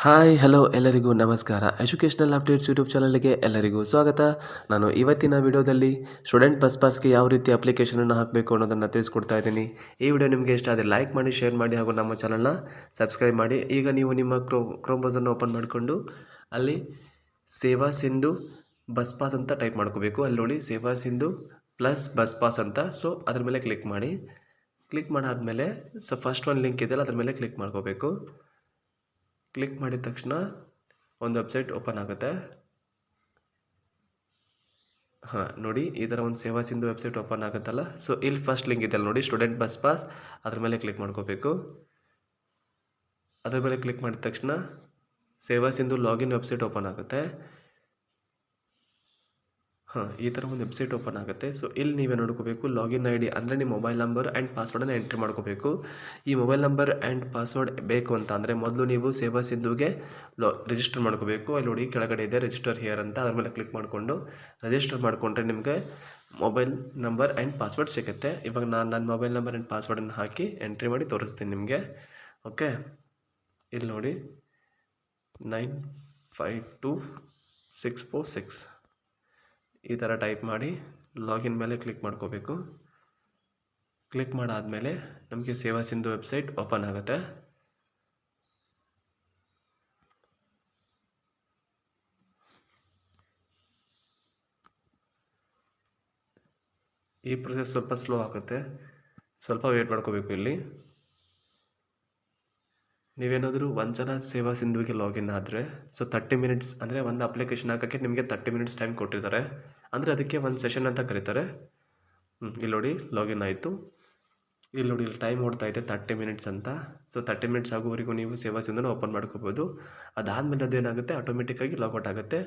Hi hello ಎಲ್ಲರಿಗೂ ನಮಸ್ಕಾರ. Educational updates YouTube ಚಾನಲ್ಗೆ ಎಲ್ಲರಿಗೂ ಸ್ವಾಗತ. ನಾನು ಇವತ್ತಿನ ವಿಡಿಯೋದಲ್ಲಿ ಸ್ಟೂಡೆಂಟ್ ಬಸ್ ಪಾಸ್ಗೆ ಯಾವ ರೀತಿ ಅಪ್ಲಿಕೇಶನನ್ನು ಹಾಕಬೇಕು ಅನ್ನೋದನ್ನು ತಿಳಿಸ್ಕೊಡ್ತಾ ಇದ್ದೀನಿ. ಈ ವಿಡಿಯೋ ನಿಮಗೆ ಇಷ್ಟ ಆದರೆ ಲೈಕ್ ಮಾಡಿ, ಶೇರ್ ಮಾಡಿ ಹಾಗೂ ನಮ್ಮ ಚಾನಲ್ನ ಸಬ್ಸ್ಕ್ರೈಬ್ ಮಾಡಿ. ಈಗ ನೀವು ನಿಮ್ಮ ಕ್ರೋಮ್ ಬ್ರೌಸರ್ನ ಓಪನ್ ಮಾಡಿಕೊಂಡು ಅಲ್ಲಿ ಸೇವಾ ಸಿಂಧು ಬಸ್ ಪಾಸ್ ಅಂತ ಟೈಪ್ ಮಾಡ್ಕೋಬೇಕು. ಅಲ್ಲಿ ನೋಡಿ ಸೇವಾ ಸಿಂಧು ಪ್ಲಸ್ ಬಸ್ ಪಾಸ್ ಅಂತ. ಸೊ ಅದ್ರ ಮೇಲೆ ಕ್ಲಿಕ್ ಮಾಡಿ. ಕ್ಲಿಕ್ ಮಾಡಾದಮೇಲೆ ಫಸ್ಟ್ ಒಂದು ಲಿಂಕ್ ಇದೆಯಲ್ಲ ಅದ್ರ ಮೇಲೆ ಕ್ಲಿಕ್ ಮಾಡ್ಕೋಬೇಕು. ಕ್ಲಿಕ್ ಮಾಡಿದ ತಕ್ಷಣ ಒಂದು ವೆಬ್ಸೈಟ್ ಓಪನ್ ಆಗುತ್ತೆ. ನೋಡಿ ಈ ಥರ ಒಂದು ಸೇವಾ ಸಿಂಧು ವೆಬ್ಸೈಟ್ ಓಪನ್ ಆಗುತ್ತಲ್ಲ. ಸೊ ಇಲ್ಲಿ ಫಸ್ಟ್ ಲಿಂಕ್ ಇದೆಯಲ್ಲ ನೋಡಿ, ಸ್ಟೂಡೆಂಟ್ ಬಸ್ ಪಾಸ್, ಅದ್ರ ಮೇಲೆ ಕ್ಲಿಕ್ ಮಾಡ್ಕೋಬೇಕು. ಅದ್ರ ಮೇಲೆ ಕ್ಲಿಕ್ ಮಾಡಿದ ತಕ್ಷಣ ಸೇವಾ ಸಿಂಧು ಲಾಗಿನ್ ವೆಬ್ಸೈಟ್ ಓಪನ್ ಆಗುತ್ತೆ. ಈ ಥರ ಒಂದು ವೆಬ್ಸೈಟ್ ಓಪನ್ ಆಗುತ್ತೆ. ಸೊ ಇಲ್ಲಿ ನೀವೇ ನೋಡ್ಕೋಬೇಕು ಲಾಗಿನ್ ಐ ಡಿ ಅಂದರೆ ನಿಮ್ಮ ಮೊಬೈಲ್ ನಂಬರ್ ಆ್ಯಂಡ್ ಪಾಸ್ವರ್ಡನ್ನು ಎಂಟ್ರಿ ಮಾಡ್ಕೋಬೇಕು. ಈ ಮೊಬೈಲ್ ನಂಬರ್ ಆ್ಯಂಡ್ ಪಾಸ್ವರ್ಡ್ ಬೇಕು ಅಂತ ಅಂದರೆ ಮೊದಲು ನೀವು ಸೇವಾ ಸಿಂಧುಗೆ ರಿಜಿಸ್ಟರ್ ಮಾಡ್ಕೋಬೇಕು. ಅಲ್ಲಿ ನೋಡಿ ಕೆಳಗಡೆ ಇದೆ ರಿಜಿಸ್ಟರ್ ಹಿಯರ್ ಅಂತ, ಅದ್ರ ಮೇಲೆ ಕ್ಲಿಕ್ ಮಾಡಿಕೊಂಡು ರಿಜಿಸ್ಟರ್ ಮಾಡಿಕೊಂಡ್ರೆ ನಿಮಗೆ ಮೊಬೈಲ್ ನಂಬರ್ ಆ್ಯಂಡ್ ಪಾಸ್ವರ್ಡ್ ಸಿಗುತ್ತೆ. ಇವಾಗ ನಾನು ನನ್ನ ಮೊಬೈಲ್ ನಂಬರ್ ಆ್ಯಂಡ್ ಪಾಸ್ವರ್ಡನ್ನು ಹಾಕಿ ಎಂಟ್ರಿ ಮಾಡಿ ತೋರಿಸ್ತೀನಿ ನಿಮಗೆ. ಓಕೆ, ಇಲ್ಲಿ ನೋಡಿ 952646 ಈ ಥರ ಟೈಪ್ ಮಾಡಿ ಲಾಗಿನ್ ಮೇಲೆ ಕ್ಲಿಕ್ ಮಾಡ್ಕೋಬೇಕು. ಕ್ಲಿಕ್ ಮಾಡಾದಮೇಲೆ ನಮಗೆ ಸೇವಾ ಸಿಂಧು ವೆಬ್ಸೈಟ್ ಓಪನ್ ಆಗುತ್ತೆ. ಈ ಪ್ರೊಸೆಸ್ ಸ್ವಲ್ಪ ಸ್ಲೋ ಆಗುತ್ತೆ, ಸ್ವಲ್ಪ ವೇಟ್ ಮಾಡ್ಕೋಬೇಕು. ಇಲ್ಲಿ ನೀವೇನಾದರೂ ಒಂದ್ಸಲ ಸೇವಾ ಸಿಂಧುವಿಗೆ ಲಾಗಿನ್ ಆದರೆ ಸೊ 30 ಮಿನಿಟ್ಸ್ ಅಂದರೆ ಒಂದು ಅಪ್ಲಿಕೇಶನ್ ಹಾಕೋಕ್ಕೆ ನಿಮಗೆ 30 ಮಿನಿಟ್ಸ್ ಟೈಮ್ ಕೊಟ್ಟಿರ್ತಾರೆ. ಅಂದರೆ ಅದಕ್ಕೆ ಒಂದು ಸೆಷನ್ ಅಂತ ಕರೀತಾರೆ. ಇಲ್ಲಿ ನೋಡಿ ಲಾಗಿನ್ ಆಯಿತು. ಇಲ್ಲಿ ನೋಡಿ ಇಲ್ಲಿ ಟೈಮ್ ಓಡ್ತಾ ಇದೆ 30 ಮಿನಿಟ್ಸ್ ಅಂತ. ಸೊ 30 ಮಿನಿಟ್ಸ್ ಆಗೋವರೆಗೂ ನೀವು ಸೇವಾ ಸಿಂಧುನ ಓಪನ್ ಮಾಡ್ಕೋಬೋದು. ಅದಾದಮೇಲೆ ಅದೇನಾಗುತ್ತೆ ಆಟೋಮೆಟಿಕ್ಕಾಗಿ ಲಾಗೌಟ್ ಆಗುತ್ತೆ.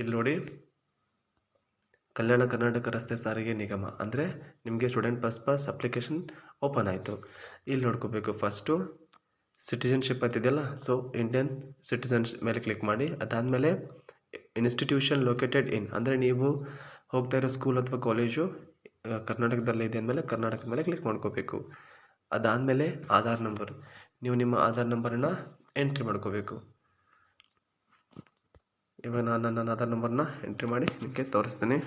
ಇಲ್ಲಿ ನೋಡಿ ಕಲ್ಯಾಣ ಕರ್ನಾಟಕ ರಸ್ತೆ ಸಾರಿಗೆ ನಿಗಮ ಅಂದರೆ ನಿಮಗೆ student bus pass application open ಆಯಿತು. ಇಲ್ಲಿ ನೋಡ್ಕೋಬೇಕು ಫಸ್ಟು ಸಿಟಿಜನ್ಶಿಪ್ ಅಂತಿದೆಯಲ್ಲ, ಸೊ ಇಂಡಿಯನ್ ಸಿಟಿಸನ್ಸ್ ಮೇಲೆ ಕ್ಲಿಕ್ ಮಾಡಿ. ಅದಾದಮೇಲೆ ಇನ್ಸ್ಟಿಟ್ಯೂಷನ್ ಲೊಕೇಟೆಡ್ ಇನ್ ಅಂದರೆ ನೀವು ಹೋಗ್ತಾ ಇರೋ ಸ್ಕೂಲ್ ಅಥವಾ ಕಾಲೇಜು ಕರ್ನಾಟಕದಲ್ಲೇ ಇದೆ ಅಂದಮೇಲೆ ಕರ್ನಾಟಕದ ಮೇಲೆ ಕ್ಲಿಕ್ ಮಾಡ್ಕೋಬೇಕು. ಅದಾದಮೇಲೆ ಆಧಾರ್ ನಂಬರ್, ನೀವು ನಿಮ್ಮ ಆಧಾರ್ ನಂಬರನ್ನು ಎಂಟ್ರಿ ಮಾಡ್ಕೋಬೇಕು. ಇವಾಗ ನಾನು ನನ್ನ ಆಧಾರ್ ನಂಬರ್ನ ಎಂಟ್ರಿ ಮಾಡಿ ನಿಮಗೆ ತೋರಿಸ್ತೀನಿ.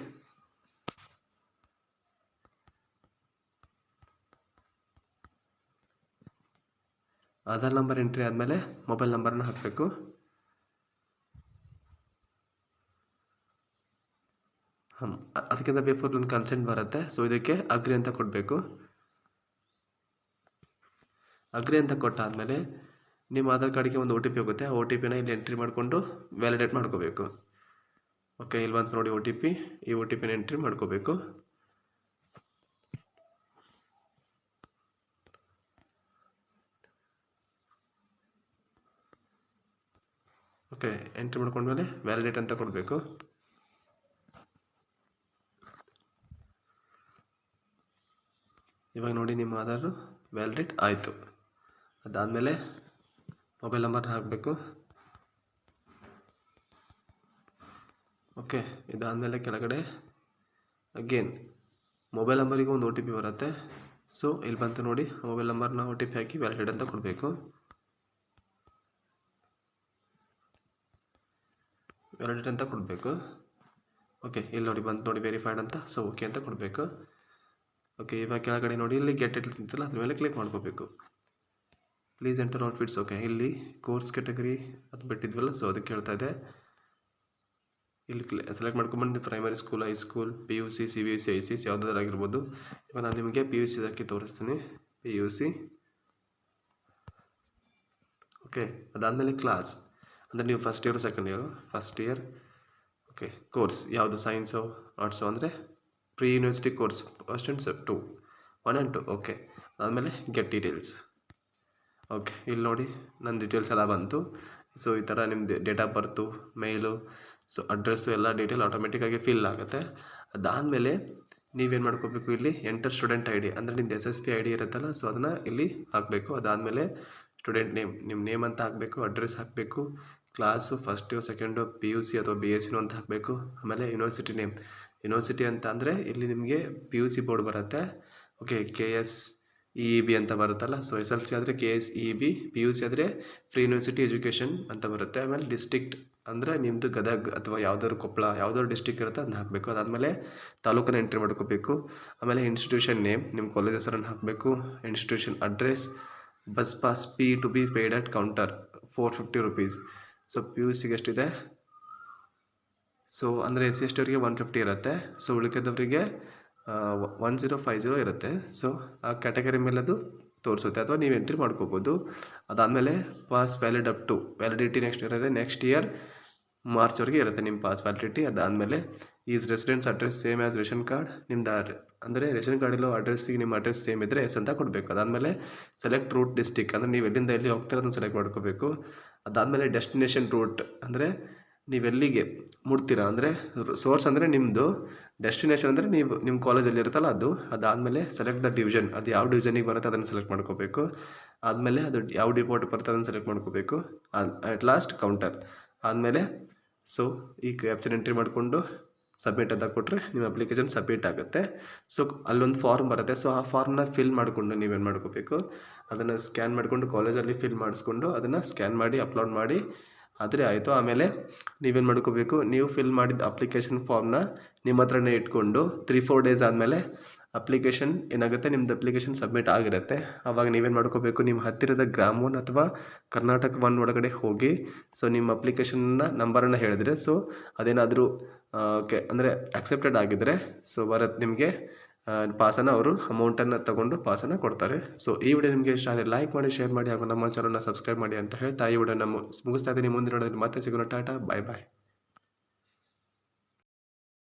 ಆಧಾರ್ ನಂಬರ್ ಎಂಟ್ರಿ ಆದಮೇಲೆ ಮೊಬೈಲ್ ನಂಬರನ್ನ ಹಾಕಬೇಕು. ಅದಕ್ಕಿಂತ ಬಿಫೋರ್ ಒಂದು ಕನ್ಸೆಂಟ್ ಬರುತ್ತೆ. ಸೊ ಇದಕ್ಕೆ ಅಗ್ರಿ ಅಂತ ಕೊಡಬೇಕು. ಅಗ್ರಿ ಅಂತ ಕೊಟ್ಟಾದಮೇಲೆ ನಿಮ್ಮ ಆಧಾರ್ ಕಾರ್ಡಿಗೆ ಒಂದು OTP ಹೋಗುತ್ತೆ. ಆ OTPನ ಇಲ್ಲಿ ಎಂಟ್ರಿ ಮಾಡಿಕೊಂಡು ವ್ಯಾಲಿಡೇಟ್ ಮಾಡ್ಕೋಬೇಕು. ಓಕೆ, ಇಲ್ಲಿ ಬಂತು ನೋಡಿ OTP. ಈ OTPನ ಎಂಟ್ರಿ ಮಾಡ್ಕೋಬೇಕು. ಓಕೆ, ಎಂಟ್ರಿ ಮಾಡ್ಕೊಂಡ್ಮೇಲೆ ವ್ಯಾಲಿಡೇಟ್ ಅಂತ ಕೊಡಬೇಕು. ಇವಾಗ ನೋಡಿ ನಿಮ್ಮ ಆಧಾರು ವ್ಯಾಲಿಡೇಟ್ ಆಯಿತು. ಅದಾದಮೇಲೆ ಮೊಬೈಲ್ ನಂಬರ್ನ ಹಾಕಬೇಕು. ಓಕೆ, ಇದಾದಮೇಲೆ ಕೆಳಗಡೆ ಅಗೇನ್ ಮೊಬೈಲ್ ನಂಬರಿಗೆ ಒಂದು OTP ಬರುತ್ತೆ. ಸೊ ಇಲ್ಲಿ ಬಂತು ನೋಡಿ, ಮೊಬೈಲ್ ನಂಬರ್ನ OTP ಹಾಕಿ ವ್ಯಾಲಿಡೇಟ್ ಅಂತ ಕೊಡಬೇಕು. ವ್ಯಾಲಿಡೇಟ್ ಅಂತ ಕೊಡಬೇಕು. ಓಕೆ, ಇಲ್ಲಿ ನೋಡಿ ಬಂತು ನೋಡಿ ವೆರಿಫೈಡ್ ಅಂತ. ಸೊ ಓಕೆ ಅಂತ ಕೊಡಬೇಕು. ಓಕೆ, ಇವಾಗ ಕೆಳಗಡೆ ನೋಡಿ ಇಲ್ಲಿ ಗೆಟ್ ಡೀಟೇಲ್ಸ್ ಅಂತಲ್ಲ ಅದ್ರ ಮೇಲೆ ಕ್ಲಿಕ್ ಮಾಡ್ಕೋಬೇಕು. Please enter all fields. Okay, ಇಲ್ಲಿ ಕೋರ್ಸ್ ಕ್ಯಾಟಗರಿ ಅದು ಬಿಟ್ಟಿದ್ವಲ್ಲ, ಸೊ ಅದಕ್ಕೆ ಹೇಳ್ತಾ ಇದೆ. ಇಲ್ಲಿ ಸೆಲೆಕ್ಟ್ ಮಾಡ್ಕೊಂಡ್ಬಂದು primary school, high school, PUC, CBSE, ICSE ಯಾವುದಾದ್ರು ಆಗಿರ್ಬೋದು. ಇವಾಗ ನಾನು ನಿಮಗೆ PUC ಹಾಕಿ ತೋರಿಸ್ತೀನಿ. PUC. ಓಕೆ, ಅದಾದಮೇಲೆ ಕ್ಲಾಸ್ ಅಂದರೆ ನೀವು first year second year. First year. Okay, course ಯಾವುದು ಸೈನ್ಸು ಆರ್ಟ್ಸು ಅಂದರೆ pre university course first and 1 and 2. Okay, ಆದಮೇಲೆ ಗೆಟ್ ಡೀಟೇಲ್ಸ್. ಓಕೆ, ಇಲ್ಲಿ ನೋಡಿ ನನ್ನ ಡೀಟೇಲ್ಸ್ ಎಲ್ಲ ಬಂತು. ಸೊ ಈ ಥರ ನಿಮ್ಮದು ಡೇಟ್ ಆಫ್ ಬರ್ತು, ಮೇಲು, ಸೊ ಅಡ್ರೆಸ್ಸು ಎಲ್ಲ ಡೀಟೇಲ್ ಆಟೋಮೆಟಿಕ್ಕಾಗಿ ಫಿಲ್ ಆಗುತ್ತೆ. ಅದಾದಮೇಲೆ ನೀವೇನು ಮಾಡ್ಕೋಬೇಕು, ಇಲ್ಲಿ ಎಂಟರ್ ಸ್ಟೂಡೆಂಟ್ ID ಅಂದರೆ ನಿಮ್ಮದು SSP ID ಇರುತ್ತಲ್ಲ, ಸೊ ಅದನ್ನು ಇಲ್ಲಿ ಹಾಕಬೇಕು. ಅದಾದಮೇಲೆ ಸ್ಟೂಡೆಂಟ್ ನೇಮ್, ನಿಮ್ಮ ನೇಮ್ ಅಂತ ಹಾಕಬೇಕು, ಅಡ್ರೆಸ್ ಹಾಕಬೇಕು, class first year second PUC ಅಥವಾ BSc ಅಂತ ಹಾಕಬೇಕು. ಆಮೇಲೆ ಯೂನಿವರ್ಸಿಟಿ ನೇಮ್, ಯೂನಿವರ್ಸಿಟಿ ಅಂತ ಅಂದರೆ ಇಲ್ಲಿ ನಿಮಗೆ PUC ಬೋರ್ಡ್ ಬರುತ್ತೆ. ಓಕೆ, KS EEB ಅಂತ ಬರುತ್ತಲ್ಲ. ಸೊ SLC ಆದರೆ KSEB, PUC ಆದರೆ ಫ್ರೀ ಯೂನಿವರ್ಸಿಟಿ ಎಜುಕೇಷನ್ ಅಂತ ಬರುತ್ತೆ. ಆಮೇಲೆ ಡಿಸ್ಟ್ರಿಕ್ಟ್ ಅಂದರೆ ನಿಮ್ಮದು ಗದಗ ಅಥವಾ ಯಾವುದಾದ್ರು ಕೊಪ್ಪಳ ಯಾವುದಾದ್ರು ಡಿಸ್ಟ್ರಿಕ್ಟ್ ಇರುತ್ತೆ ಅದನ್ನ ಹಾಕಬೇಕು. ಅದಾದಮೇಲೆ ತಾಲೂಕನ್ನು ಎಂಟ್ರಿ ಮಾಡ್ಕೋಬೇಕು. ಆಮೇಲೆ ಇನ್ಸ್ಟಿಟ್ಯೂಷನ್ ನೇಮ್, ನಿಮ್ಮ ಕಾಲೇಜ್ ಹೆಸರನ್ನು ಹಾಕಬೇಕು. Institution address, bus pass P to be paid at counter 450 rupees. So PUCಗೆ ಎಷ್ಟಿದೆ, ಸೊ ಅಂದರೆ SC/ST ಅವರಿಗೆ 150 ಇರುತ್ತೆ. ಸೊ ಉಳಿಕೆದವರಿಗೆ 1050 ಇರುತ್ತೆ. ಸೊ ಆ ಕ್ಯಾಟಗರಿ ಮೇಲೆ ಅದು ತೋರಿಸುತ್ತೆ, ಅಥವಾ ನೀವು ಎಂಟ್ರಿ ಮಾಡ್ಕೋಬೋದು. ಅದಾದಮೇಲೆ pass valid up to validity next ಇರುತ್ತೆ, ನೆಕ್ಸ್ಟ್ ಇಯರ್ ಮಾರ್ಚ್ವರೆಗೆ ಇರುತ್ತೆ ನಿಮ್ಮ ಪಾಸ್ ವ್ಯಾಲಿಡಿಟಿ. ಅದಾದಮೇಲೆ is residence address same as ration card, ನಿಮ್ದು ಅಂದರೆ ರೇಷನ್ ಕಾರ್ಡಿರೋ ಅಡ್ರೆಸ್ಸಿಗೆ ನಿಮ್ಮ ಅಡ್ರೆಸ್ ಸೇಮ್ ಇದ್ದರೆ ಎಸ್ ಅಂತ ಕೊಡಬೇಕು. ಅದಾದಮೇಲೆ ಸೆಲೆಕ್ಟ್ ರೂಟ್ ಡಿಸ್ಟಿಕ್, ಅಂದರೆ ನೀವು ಎಲ್ಲಿಂದ ಎಲ್ಲಿ ಹೋಗ್ತೀರ ಅದನ್ನು ಸೆಲೆಕ್ಟ್ ಮಾಡ್ಕೋಬೇಕು. ಅದಾದಮೇಲೆ ಡೆಸ್ಟಿನೇಷನ್ ರೂಟ್, ಅಂದರೆ ನೀವೆಲ್ಲಿಗೆ ಮುಡ್ತೀರಾ, ಅಂದರೆ ಸೋರ್ಸ್ ಅಂದರೆ ನಿಮ್ಮದು, ಡೆಸ್ಟಿನೇಷನ್ ಅಂದರೆ ನೀವು ನಿಮ್ಮ ಕಾಲೇಜಲ್ಲಿ ಇರುತ್ತಲ್ಲ ಅದು. ಅದಾದಮೇಲೆ ಸೆಲೆಕ್ಟ್ ದ ಡಿವಿಷನ್, ಅದು ಯಾವ ಡಿವಿಷನಿಗೆ ಬರುತ್ತೆ ಅದನ್ನು ಸೆಲೆಕ್ಟ್ ಮಾಡ್ಕೋಬೇಕು. ಆದಮೇಲೆ ಅದು ಯಾವ ಡಿಪೋರ್ಟ್ ಬರುತ್ತೆ ಅದನ್ನು ಸೆಲೆಕ್ಟ್ ಮಾಡ್ಕೋಬೇಕು. ಅಟ್ ಲಾಸ್ಟ್ ಕೌಂಟರ್ ಆದಮೇಲೆ ಸೊ ಈ ಕ್ಯಾಪ್ಚರ್ ಎಂಟ್ರಿ ಮಾಡಿಕೊಂಡು ಸಬ್ಮಿಟ್ ಅಂತ ಕೊಟ್ಟರೆ ನಿಮ್ಮ ಅಪ್ಲಿಕೇಶನ್ ಸಬ್ಮಿಟ್ ಆಗುತ್ತೆ. ಸೊ ಅಲ್ಲೊಂದು ಫಾರ್ಮ್ ಬರುತ್ತೆ. ಸೊ ಆ ಫಾರ್ಮ್ನ ಫಿಲ್ ಮಾಡಿಕೊಂಡು ನೀವೇನು ಮಾಡ್ಕೋಬೇಕು, ಅದನ್ನು ಸ್ಕ್ಯಾನ್ ಮಾಡಿಕೊಂಡು ಕಾಲೇಜಲ್ಲಿ ಫಿಲ್ ಮಾಡಿಸ್ಕೊಂಡು ಅದನ್ನು ಸ್ಕ್ಯಾನ್ ಮಾಡಿ ಅಪ್ಲೋಡ್ ಮಾಡಿ ಆದರೆ ಆಯಿತು. ಆಮೇಲೆ ನೀವೇನು ಮಾಡ್ಕೋಬೇಕು, ನೀವು ಫಿಲ್ ಮಾಡಿದ ಅಪ್ಲಿಕೇಶನ್ ಫಾರ್ಮ್ನ ನಿಮ್ಮ ಹತ್ರನೇ ಇಟ್ಕೊಂಡು 3-4 ಡೇಸ್ ಆದಮೇಲೆ ಅಪ್ಲಿಕೇಶನ್ ಏನಾಗುತ್ತೆ, ನಿಮ್ಮದು ಅಪ್ಲಿಕೇಶನ್ ಸಬ್ಮಿಟ್ ಆಗಿರುತ್ತೆ. ಆವಾಗ ನೀವೇನು ಮಾಡ್ಕೋಬೇಕು, ನಿಮ್ಮ ಹತ್ತಿರದ ಗ್ರಾಮ್ ಒನ್ ಅಥವಾ ಕರ್ನಾಟಕ ಒನ್ ಒಳಗಡೆ ಹೋಗಿ ಸೊ ನಿಮ್ಮ ಅಪ್ಲಿಕೇಶನ್ನ ನಂಬರನ್ನು ಹೇಳಿದ್ರೆ ಸೊ ಅದೇನಾದರೂ ಅಂದರೆ ಅಕ್ಸೆಪ್ಟೆಡ್ ಆಗಿದ್ದರೆ ಸೊ ಬರುತ್ತೆ ನಿಮಗೆ ಪಾಸನ್ನು ಅವರು ಅಮೌಂಟನ್ನು ತೊಗೊಂಡು ಪಾಸನ್ನು ಕೊಡ್ತಾರೆ. ಸೊ ಈ ವಿಡಿಯೋ ನಿಮಗೆ ಇಷ್ಟ ಆದರೆ ಲೈಕ್ ಮಾಡಿ, ಶೇರ್ ಮಾಡಿ ಹಾಗೂ ನಮ್ಮ ಚಾನಲ್ನ ಸಬ್ಸ್ಕ್ರೈಬ್ ಮಾಡಿ ಅಂತ ಹೇಳ್ತಾ ಈ ವಿಡಿಯೋನ ಮುಗಿಸ್ತಾ ಇದ್ದೀನಿ. ಮುಂದಿನ ವಿಡಿಯೋದಲ್ಲಿ ಮತ್ತೆ ಸಿಗೋಣ. ಟಾಟಾ, ಬಾಯ್ ಬಾಯ್.